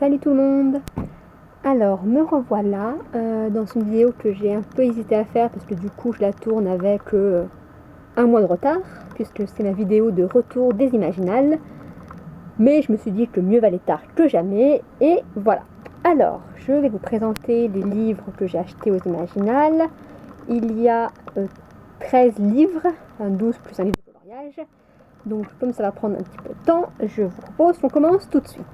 Salut tout le monde. Alors me revoilà dans une vidéo que j'ai un peu hésité à faire parce que du coup je la tourne avec un mois de retard puisque c'est ma vidéo de retour des Imaginales, mais je me suis dit que mieux valait tard que jamais et voilà. Alors je vais vous présenter les livres que j'ai achetés aux Imaginales. Il y a 13 livres, enfin 12 plus un livre de coloriage, donc comme ça va prendre un petit peu de temps, je vous propose qu'on commence tout de suite.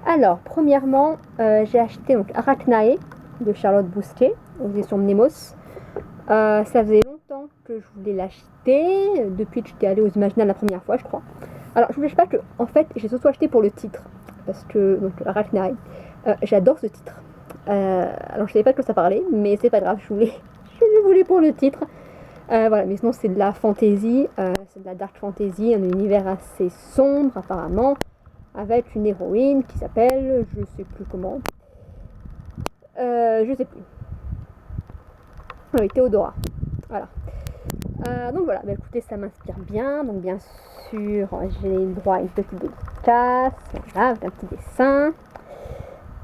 Alors, premièrement, j'ai acheté donc Arachnae de Charlotte Bousquet aux éditions Mnemos. Ça faisait longtemps que je voulais l'acheter, depuis que j'étais allée aux Imaginales la première fois, je crois. Alors, je ne vous cache pas que, en fait, j'ai surtout acheté pour le titre, parce que, donc, Arachnae, j'adore ce titre. Alors, je savais pas de quoi ça parlait, mais c'est pas grave, je le voulais pour le titre. Voilà, mais sinon, c'est de la fantasy, c'est de la dark fantasy, un univers assez sombre, apparemment, avec une héroïne qui s'appelle, je sais plus comment, je sais plus. Oui, Théodora. Voilà. Donc voilà, bah écoutez, ça m'inspire bien. Donc bien sûr, j'ai le droit à une petite dédicace, voilà, avec un petit dessin.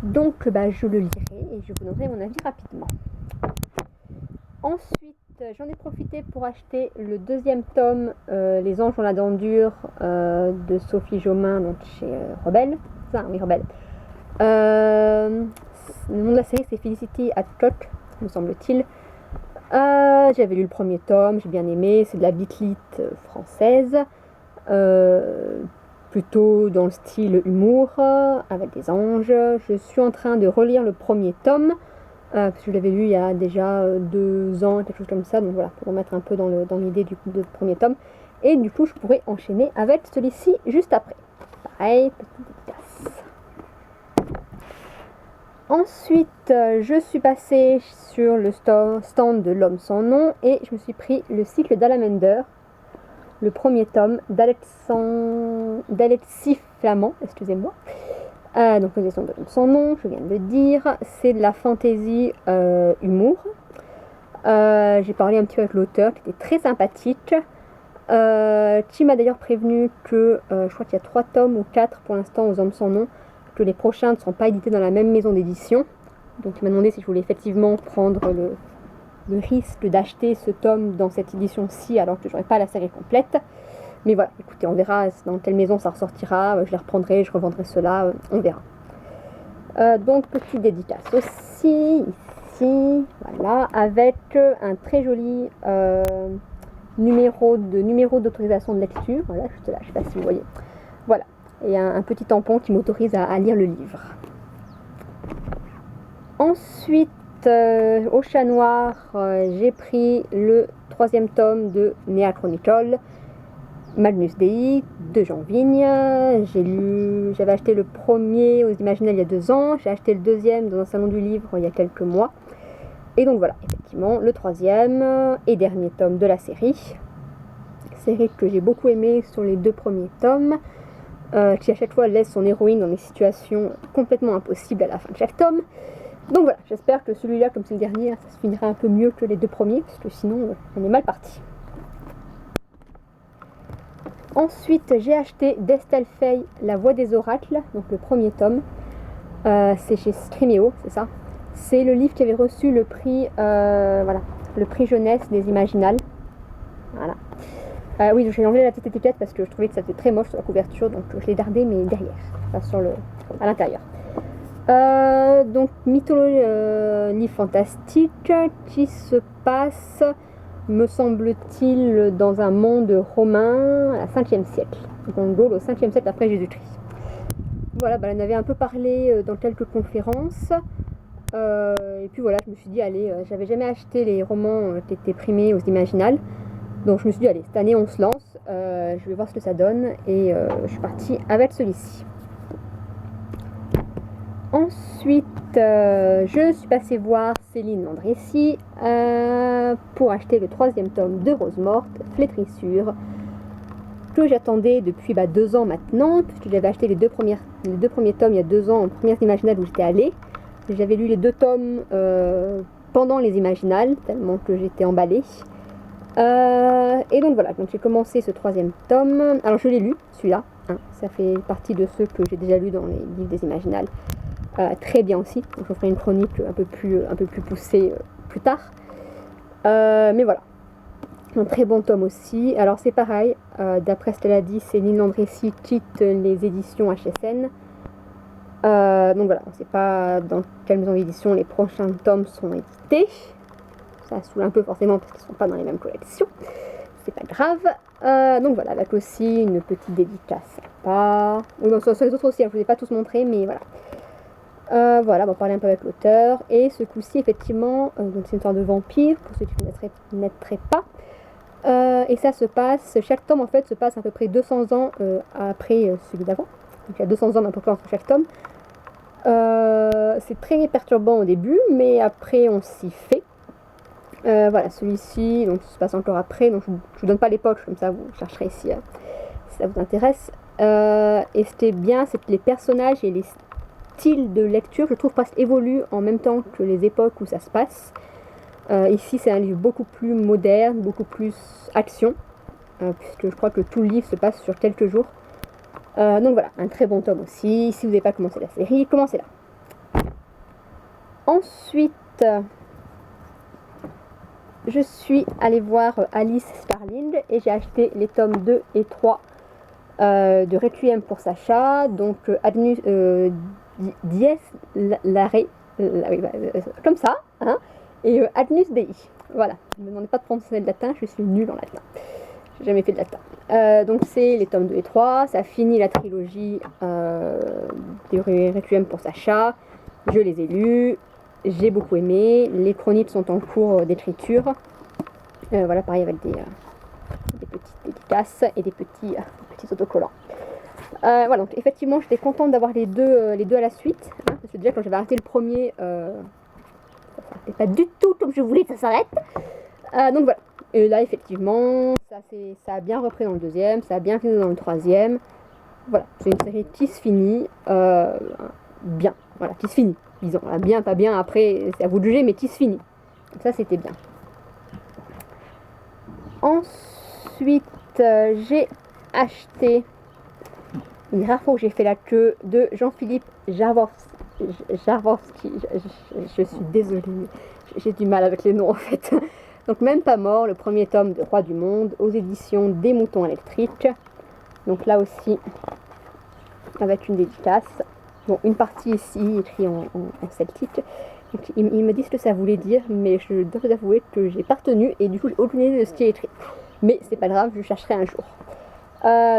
Donc bah, je le lirai et je vous donnerai mon avis rapidement. Ensuite, j'en ai profité pour acheter le deuxième tome, Les Anges ont la dent dure, de Sophie Jomain, donc chez Rebelle. Ça, oui, Rebelle. Le nom de la série, c'est Felicity at Church, me semble-t-il. J'avais lu le premier tome, j'ai bien aimé. C'est de la bitlit française, plutôt dans le style humour, avec des anges. Je suis en train de relire le premier tome. Parce que je l'avais lu il y a déjà 2 ans, quelque chose comme ça, donc voilà, pour remettre un peu dans l'idée du premier tome. Et du coup, je pourrais enchaîner avec celui-ci juste après. Pareil, petite dédicace. Ensuite, je suis passée sur le stand de L'Homme sans nom et je me suis pris le cycle d'Alamander, le premier tome d'Alexis Flamand, excusez-moi. Donc les de L'Homme sans nom, je viens de le dire, c'est de la fantasy humour. J'ai parlé un petit peu avec l'auteur qui était très sympathique, qui m'a d'ailleurs prévenu que je crois qu'il y a 3 tomes ou 4 pour l'instant aux Hommes sans nom, que les prochains ne seront pas édités dans la même maison d'édition. Donc il m'a demandé si je voulais effectivement prendre le risque d'acheter ce tome dans cette édition-ci alors que je n'aurai pas la série complète. Mais voilà, écoutez, on verra dans quelle maison ça ressortira, je les reprendrai, je revendrai cela, on verra. Donc petite dédicace aussi, ici, voilà, avec un très joli numéro d'autorisation de lecture, voilà, juste là, je ne sais pas si vous voyez, voilà, et un petit tampon qui m'autorise à lire le livre. Ensuite, au Chat Noir, j'ai pris le 3e tome de Nea Chronicle, Magnus Dei de Jean Vigne. J'avais acheté le premier aux Imaginales il y a 2 ans, j'ai acheté le deuxième dans un salon du livre il y a quelques mois. Et donc voilà, effectivement, le 3e et dernier tome de la série. Série que j'ai beaucoup aimée sur les 2 premiers tomes, qui à chaque fois laisse son héroïne dans des situations complètement impossibles à la fin de chaque tome. Donc voilà, j'espère que celui-là, comme c'est le dernier, ça se finira un peu mieux que les 2 premiers, parce que sinon on est mal parti. Ensuite, j'ai acheté d'Estelle Fay, La Voix des Oracles, donc le premier tome. C'est chez Scrimeo, c'est ça. C'est le livre qui avait reçu le prix, le prix jeunesse des Imaginales. Voilà. Oui, j'ai enlevé la petite étiquette parce que je trouvais que ça était très moche sur la couverture, donc je l'ai gardé mais derrière, enfin à l'intérieur. Donc mythologie, livre fantastique qui se passe, me semble-t-il, dans un monde romain à 5e siècle, donc en Gaule au 5e siècle après Jésus-Christ. Voilà, elle en avait un peu parlé dans quelques conférences, et puis voilà, je me suis dit, allez, j'avais jamais acheté les romans qui étaient primés aux Imaginales, donc je me suis dit, allez, cette année on se lance, je vais voir ce que ça donne, et je suis partie avec celui-ci. Ensuite, je suis passée voir Céline Landrécy pour acheter le 3e tome de Rose Morte, Flétrissure, que j'attendais depuis 2 ans maintenant, puisque j'avais acheté les deux premiers tomes il y a 2 ans en première Imaginale où j'étais allée. J'avais lu les 2 tomes pendant les Imaginales, tellement que j'étais emballée. Et donc voilà, donc j'ai commencé ce 3e tome. Alors je l'ai lu, celui-là, hein. Ça fait partie de ceux que j'ai déjà lus dans les livres des Imaginales. Très bien aussi, donc je ferai une chronique un peu plus poussée plus tard. Mais voilà, un très bon tome aussi. Alors c'est pareil, d'après ce qu'elle a dit, c'est Lynn Landrécy quitte les éditions HSN. Donc voilà, on ne sait pas dans quelle maison d'édition les prochains tomes seront édités. Ça saoule un peu forcément parce qu'ils ne sont pas dans les mêmes collections. C'est pas grave. Donc voilà, avec aussi une petite dédicace sympa. Oui, non, sur les autres aussi, hein, je ne vous ai pas tous montré, mais voilà. Voilà, on va parler un peu avec l'auteur. Et ce coup-ci, effectivement, donc c'est une sorte de vampire, pour ceux qui ne connaîtraient pas. Et ça se passe, chaque tome en fait se passe à peu près 200 ans après celui d'avant. Donc il y a 200 ans à peu près entre chaque tome. C'est très perturbant au début, mais après on s'y fait. Voilà, celui-ci, donc ça se passe encore après, donc je vous donne pas l'époque, comme ça vous chercherez si ça vous intéresse. Et ce qui est bien, c'est que les personnages et les styles de lecture, je trouve, presque évoluent en même temps que les époques où ça se passe. Ici, c'est un livre beaucoup plus moderne, beaucoup plus action, puisque je crois que tout le livre se passe sur quelques jours. Donc voilà, un très bon tome aussi. Si vous n'avez pas commencé la série, commencez-la. Ensuite, je suis allée voir Alice Starling et j'ai acheté les tomes 2 et 3 de Requiem pour Sacha, donc Agnus Dies Lare, comme ça, hein, et Agnus Dei. Voilà, ne me demandez pas de prononcer le latin, je suis nulle en latin. J'ai jamais fait de latin. Donc c'est les tomes 2 et 3, ça finit la trilogie de Requiem pour Sacha. Je les ai lus, j'ai beaucoup aimé, les chroniques sont en cours d'écriture. Voilà, pareil avec des petites dédicaces et des petits autocollants. Voilà, donc effectivement j'étais contente d'avoir les deux à la suite, hein, parce que déjà quand j'avais arrêté le premier, ça s'arrêtait pas du tout comme je voulais que ça s'arrête. Donc voilà, et là effectivement ça a bien repris dans le deuxième, ça a bien fini dans le troisième. Voilà, c'est une série qui se finit bien, voilà, qui se finit, disons, bien, pas bien, après c'est à vous de juger, mais qui se finit. Donc ça c'était bien. Ensuite, j'ai acheté une rare fois où j'ai fait la queue de Jean-Philippe Jarvowski. Je suis désolée, mais j'ai du mal avec les noms en fait. Donc Même pas mort, le premier tome de Roi du Monde, aux éditions des Moutons électriques. Donc là aussi, avec une dédicace. Bon, une partie ici écrite en celtique. Donc, il me dit ce que ça voulait dire, mais je dois vous avouer que j'ai pas retenu et du coup j'ai aucune idée de ce qui est écrit. Mais c'est pas grave, je chercherai un jour.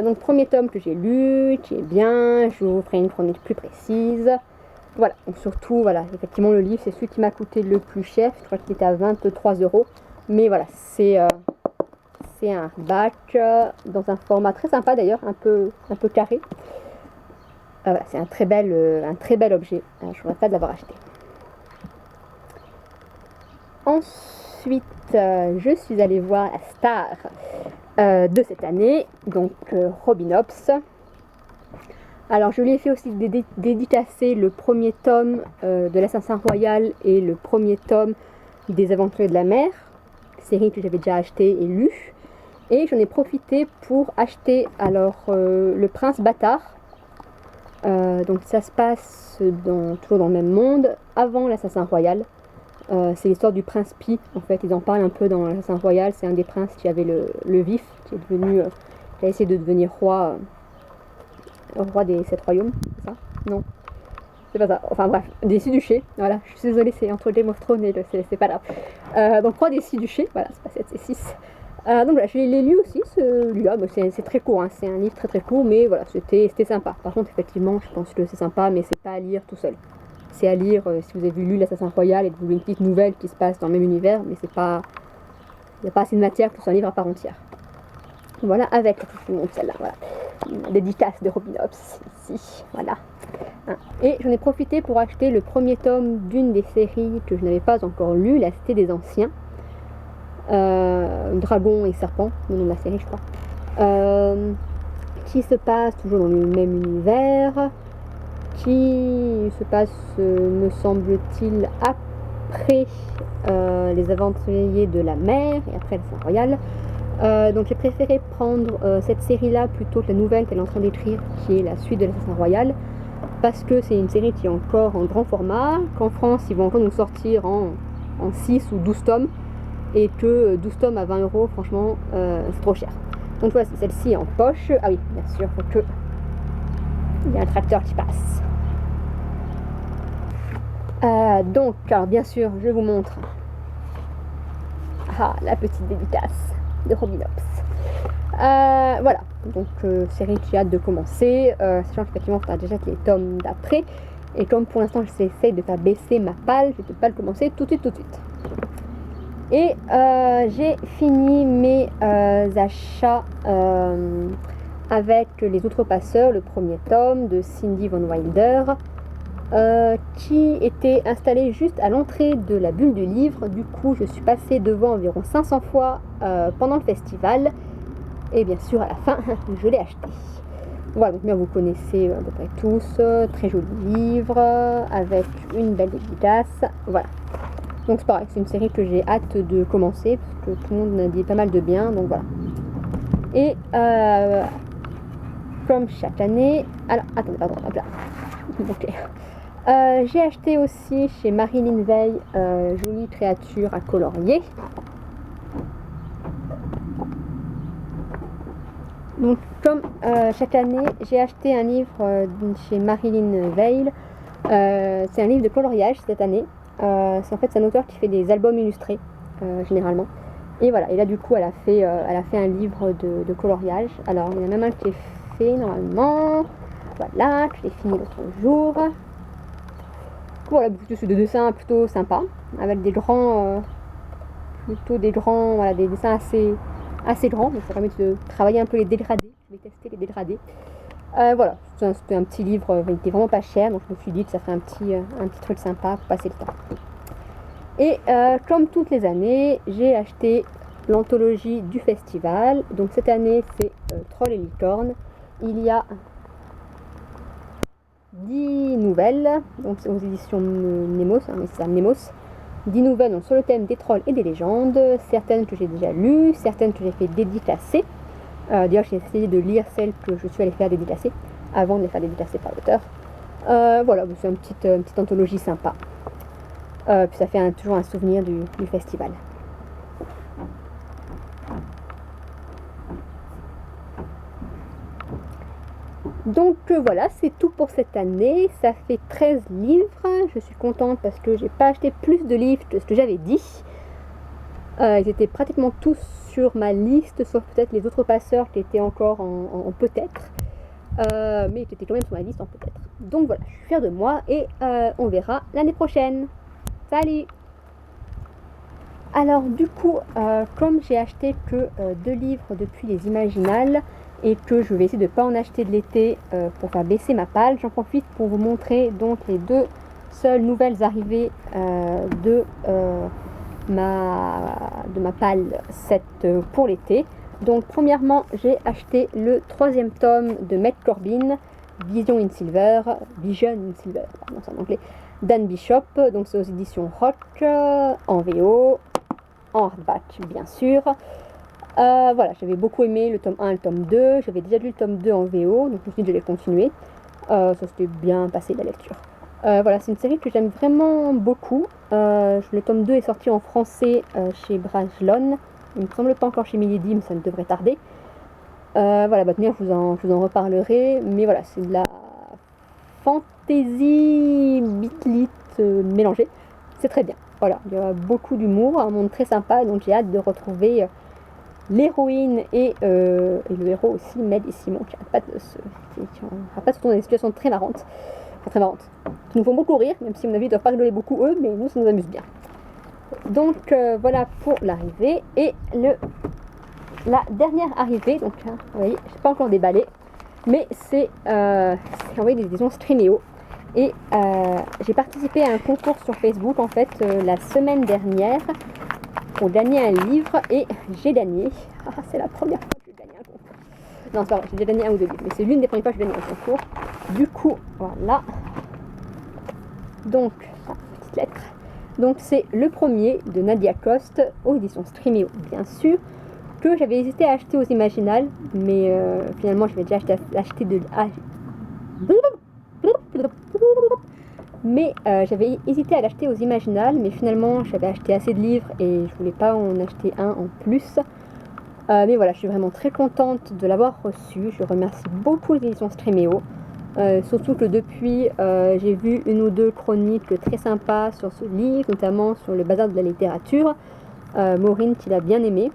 Donc premier tome que j'ai lu, qui est bien, je vous ferai une chronique plus précise. Voilà, donc surtout, voilà, effectivement le livre c'est celui qui m'a coûté le plus cher, je crois qu'il était à 23 €. Mais voilà, c'est un hardback dans un format très sympa d'ailleurs, un peu carré. Voilà, c'est un très bel objet, je ne regrette pas de l'avoir acheté. Ensuite, je suis allée voir la star de cette année, donc Robin Hobbs. Alors je lui ai fait aussi dédicacer le premier tome de l'Assassin Royal et le premier tome des Aventuriers de la Mer, série que j'avais déjà achetée et lue. Et j'en ai profité pour acheter alors Le Prince Bâtard. Donc ça se passe toujours dans le même monde, avant l'Assassin Royal. C'est l'histoire du prince Pi, en fait, ils en parlent un peu dans l'Assassin Royal. C'est un des princes qui avait le vif, qui a essayé de devenir roi des 7 royaumes, c'est ça? Non, c'est pas ça. Enfin bref, des 6 duchés, voilà, je suis désolée, c'est entre Game of Thrones et c'est pas grave. Donc roi des 6 duchés, voilà, c'est pas 7, c'est 6. Donc voilà, je l'ai lu aussi, celui-là, c'est très court, hein, c'est un livre très court, mais voilà, c'était sympa. Par contre, effectivement, je pense que c'est sympa, mais c'est pas à lire tout seul. C'est à lire si vous avez lu l'Assassin Royal et que vous voulez une petite nouvelle qui se passe dans le même univers, mais c'est pas... Il n'y a pas assez de matière pour un livre à part entière. Voilà, avec la petite montre, celle-là, voilà. Une dédicace de Robin Hobbs, ici, voilà. Et j'en ai profité pour acheter le premier tome d'une des séries que je n'avais pas encore lu, La Cité des Anciens. Dragon et Serpent, le nom de la série, je crois. Qui se passe toujours dans le même univers, qui se passe, me semble-t-il, après les Aventuriers de la Mer et après l'Assassin Royal. Donc j'ai préféré prendre cette série-là plutôt que la nouvelle qu'elle est en train d'écrire, qui est la suite de l'Assassin Royal, parce que c'est une série qui est encore en grand format, qu'en France ils vont encore nous sortir en 6 ou 12 tomes, et que 12 tomes à 20 €, franchement, c'est trop cher. Donc voici, celle-ci est en poche. Ah oui, bien sûr, faut que il y a un tracteur qui passe. Donc, alors bien sûr, je vous montre la petite dédicace de Robinops. Voilà, donc série qui a hâte de commencer, sachant qu'effectivement il faudra déjà les tomes d'après, et comme pour l'instant j'essaie de faire baisser ma palle, je ne vais pas le commencer tout de suite. Et j'ai fini mes achats avec Les Outrepasseurs, le premier tome de Cindy Van Wilder, qui était installé juste à l'entrée de la bulle du livre. Du coup, je suis passée devant environ 500 fois pendant le festival. Et bien sûr, à la fin, je l'ai acheté. Voilà, donc bien vous connaissez à peu près tous. Très joli livre, avec une belle dédicace. Voilà. Donc c'est pareil, c'est une série que j'ai hâte de commencer, parce que tout le monde m'a dit pas mal de bien, donc voilà. Et comme chaque année... Alors, attendez, pardon, hop là. Ok. J'ai acheté aussi chez Marilyn Veil Jolie créature à colorier. Donc comme chaque année, j'ai acheté un livre chez Marilyn Veil. C'est un livre de coloriage cette année. C'est un auteur qui fait des albums illustrés généralement. Et voilà, et là du coup elle a fait un livre de coloriage. Alors il y en a même un qui est fait normalement. Voilà, je l'ai fini l'autre jour. Voilà, c'est des dessins plutôt sympas, avec des grands, voilà, des dessins assez grands, donc ça permet de travailler un peu les dégradés. Je vais tester les dégradés. Voilà, c'était un petit livre, il était vraiment pas cher, donc je me suis dit que ça ferait un petit truc sympa pour passer le temps. Et comme toutes les années, j'ai acheté l'anthologie du festival. Donc cette année, c'est Troll et Licorne. Il y a 10 nouvelles, donc c'est aux éditions Nemos, mais c'est ça, Nemos. 10 nouvelles donc, sur le thème des trolls et des légendes, certaines que j'ai déjà lues, certaines que j'ai fait dédicacer. D'ailleurs, j'ai essayé de lire celles que je suis allée faire dédicacer avant de les faire dédicacer par l'auteur. Voilà, c'est une petite anthologie sympa. Puis ça fait toujours un souvenir du festival. Donc voilà, c'est tout pour cette année. Ça fait 13 livres. Je suis contente parce que j'ai pas acheté plus de livres que ce que j'avais dit. Ils étaient pratiquement tous sur ma liste, sauf peut-être Les Outrepasseurs qui étaient encore en peut-être. Mais qui étaient quand même sur ma liste en peut-être. Donc voilà, je suis fière de moi et on verra l'année prochaine. Salut! Alors du coup, comme j'ai acheté que 2 livres depuis les Imaginales, et que je vais essayer de ne pas en acheter de l'été pour faire baisser ma palle, j'en profite pour vous montrer donc les 2 seules nouvelles arrivées de ma palle 7 pour l'été. Donc premièrement, j'ai acheté le 3e tome de Meg Corbin, Vision in Silver, pardon, c'est en anglais, d'Anne Bishop. Donc c'est aux éditions Rock, en VO, en hardback bien sûr. Voilà, j'avais beaucoup aimé le tome 1 et le tome 2, j'avais déjà lu le tome 2 en VO, donc je me suis dit que j'allais continuer. Ça s'était bien passé la lecture. Voilà, c'est une série que j'aime vraiment beaucoup. Le tome 2 est sorti en français chez Brajlon. Il ne me semble pas encore chez Milady, mais ça ne devrait tarder. Voilà, bah, je vous en reparlerai. Mais voilà, c'est de la fantasy bitlit mélangée. C'est très bien. Voilà, il y a beaucoup d'humour, un monde très sympa, donc j'ai hâte de retrouver l'héroïne et le héros aussi, Med et Simon, qui n'arrêtent pas de se retrouver dans des situations très marrantes. Qui nous font beaucoup rire, même si à mon avis ils ne doivent pas rigoler beaucoup eux, mais nous ça nous amuse bien. Donc voilà pour l'arrivée. Et la dernière arrivée, donc vous voyez, je n'ai pas encore déballé, mais c'est envoyé des éditions Streaméo. Et j'ai participé à un concours sur Facebook en fait la semaine dernière pour gagner un livre et j'ai gagné. C'est la première fois que je gagne un concours. Non, c'est pas vrai, j'ai déjà gagné un ou 2 livres, mais c'est l'une des premières fois que je gagne un concours. Du coup, voilà. Donc, petite lettre. Donc c'est le premier de Nadia Coste aux éditions Streaméo, bien sûr, que j'avais hésité à acheter aux Imaginales, mais finalement j'avais déjà j'avais hésité à l'acheter aux Imaginales, mais finalement j'avais acheté assez de livres et je voulais pas en acheter un en plus. Mais voilà, je suis vraiment très contente de l'avoir reçu. Je remercie beaucoup les éditions Streaméo. Surtout que depuis, j'ai vu une ou deux chroniques très sympas sur ce livre, notamment sur le bazar de la littérature. Maureen qui l'a bien aimé.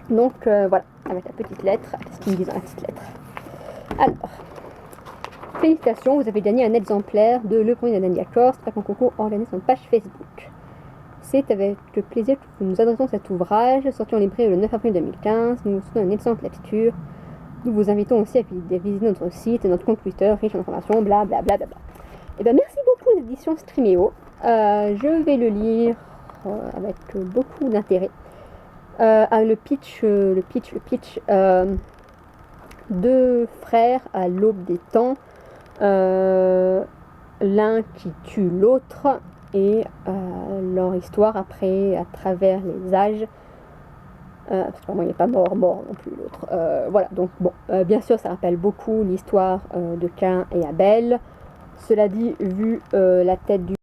Donc voilà, avec la petite lettre, qu'est-ce qu'ils me disent dans la petite lettre? Alors, félicitations, vous avez gagné un exemplaire de Le Premier d'Anadia Corse, un concours organisé sur notre page Facebook. C'est avec plaisir que nous adressons cet ouvrage, sorti en librairie le 9 avril 2015. Nous vous souhaitons une excellente lecture. Nous vous invitons aussi à visiter notre site et notre compte Twitter, riche en informations, blablabla. Et bien merci beaucoup les éditions Streaméo. Je vais le lire avec beaucoup d'intérêt. Le pitch. Deux frères à l'aube des temps. L'un qui tue l'autre et leur histoire après à travers les âges, parce que vraiment il n'est pas mort non plus l'autre, voilà, donc bon, bien sûr ça rappelle beaucoup l'histoire de Caïn et Abel. Cela dit, vu la tête du